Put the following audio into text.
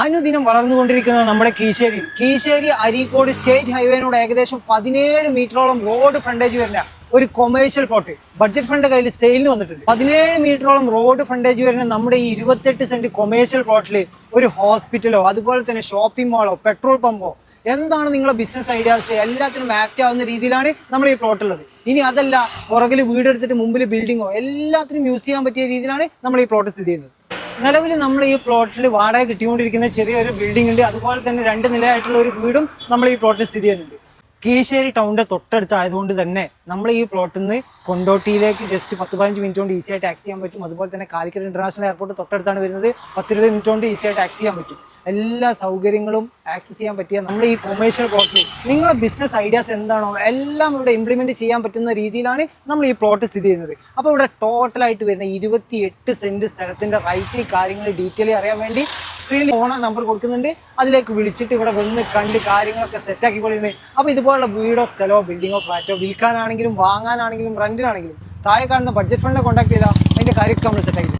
അനുദിനം വളർന്നുകൊണ്ടിരിക്കുന്ന നമ്മുടെ കീശേരി അരീക്കോട് സ്റ്റേറ്റ് ഹൈവേനോട് ഏകദേശം 17 മീറ്ററോളം റോഡ് ഫ്രണ്ടേജ് വരുന്ന ഒരു കൊമേഴ്ഷ്യൽ പ്ലോട്ട് ബഡ്ജറ്റ് ഫണ്ട് കയ്യിൽ സെയിലിന് വന്നിട്ടുണ്ട്. 17 മീറ്ററോളം റോഡ് ഫ്രണ്ടേജ് വരുന്ന നമ്മുടെ ഈ 28 സെന്റ് കൊമേഴ്ഷ്യൽ പ്ലോട്ടിൽ ഒരു ഹോസ്പിറ്റലോ അതുപോലെ തന്നെ ഷോപ്പിംഗ് മാളോ പെട്രോൾ പമ്പോ എന്താണ് നിങ്ങളുടെ ബിസിനസ് ഐഡിയാസ് എല്ലാത്തിനും ആക്ട് ആവുന്ന രീതിയിലാണ് നമ്മൾ ഈ പ്ലോട്ട് ഉള്ളത്. ഇനി അതല്ല പുറകിൽ വീടെടുത്തിട്ട് മുമ്പിൽ ബിൽഡിങ്ങോ എല്ലാത്തിനും യൂസ് ചെയ്യാൻ പറ്റിയ രീതിയിലാണ് നമ്മൾ ഈ പ്ലോട്ട് സ്ഥിതി ചെയ്യുന്നത്. നിലവിൽ നമ്മൾ ഈ പ്ലോട്ടിൽ വാടക കിട്ടിക്കൊണ്ടിരിക്കുന്ന ചെറിയൊരു ബിൽഡിംഗ് ഉണ്ട്, അതുപോലെ തന്നെ 2 നിലയായിട്ടുള്ള ഒരു വീടും നമ്മൾ ഈ പ്ലോട്ടിൽ സ്ഥിതി ചെയ്യുന്നുണ്ട്. കീശേരി ടൗണിന്റെ തൊട്ടടുത്ത് ആയതുകൊണ്ട് തന്നെ നമ്മൾ ഈ പ്ലോട്ടിൽ നിന്ന് കൊണ്ടോട്ടിയിലേക്ക് ജസ്റ്റ് 10-15 മിനിറ്റ് കൊണ്ട് ഈസിയായി ടാക്സി ചെയ്യാൻ പറ്റും. അതുപോലെ തന്നെ കാലിക്കറ്റ് ഇന്റർനാഷണൽ എയർപോർട്ട് തൊട്ടടുത്താണ് വരുന്നത്. 10-20 മിനിറ്റ് കൊണ്ട് ഈസിയായി ടാക്സി ചെയ്യാൻ പറ്റും. എല്ലാ സൗകര്യങ്ങളും ആക്സസ് ചെയ്യാൻ പറ്റിയ നമ്മുടെ ഈ കൊമേഴ്ഷ്യൽ പ്ലോട്ടിൽ നിങ്ങളുടെ ബിസിനസ് ഐഡിയാസ് എന്താണോ എല്ലാം ഇവിടെ ഇംപ്ലിമെന്റ് ചെയ്യാൻ പറ്റുന്ന രീതിയിലാണ് നമ്മൾ ഈ പ്ലോട്ട് സ്ഥിതി ചെയ്യുന്നത്. അപ്പോൾ ഇവിടെ ടോട്ടലായിട്ട് വരുന്ന 28 സെന്റ് സ്ഥലത്തിന്റെ റൈറ്റ് കാര്യങ്ങൾ ഡീറ്റെയിൽ അറിയാൻ വേണ്ടി സ്ക്രീനിൽ ഓണർ നമ്പർ കൊടുക്കുന്നുണ്ട്. അതിലേക്ക് വിളിച്ചിട്ട് ഇവിടെ വന്ന് കണ്ട് കാര്യങ്ങളൊക്കെ സെറ്റാക്കി കൊള്ളുന്നത്. അപ്പോൾ ഇതുപോലുള്ള വീടോ സ്ഥലമോ ബിൽഡിങ്ങോ ഫ്ലാറ്റോ വിൽക്കാനാണെങ്കിലും വാങ്ങാനാണെങ്കിലും റെന്റിനാണെങ്കിലും താഴെ കാണുന്ന ബഡ്ജറ്റ് ഫണ്ടിനെ കോൺടാക്ട് ചെയ്താൽ അതിന്റെ കാര്യമൊക്കെ നമ്മൾ സെറ്റാക്കി.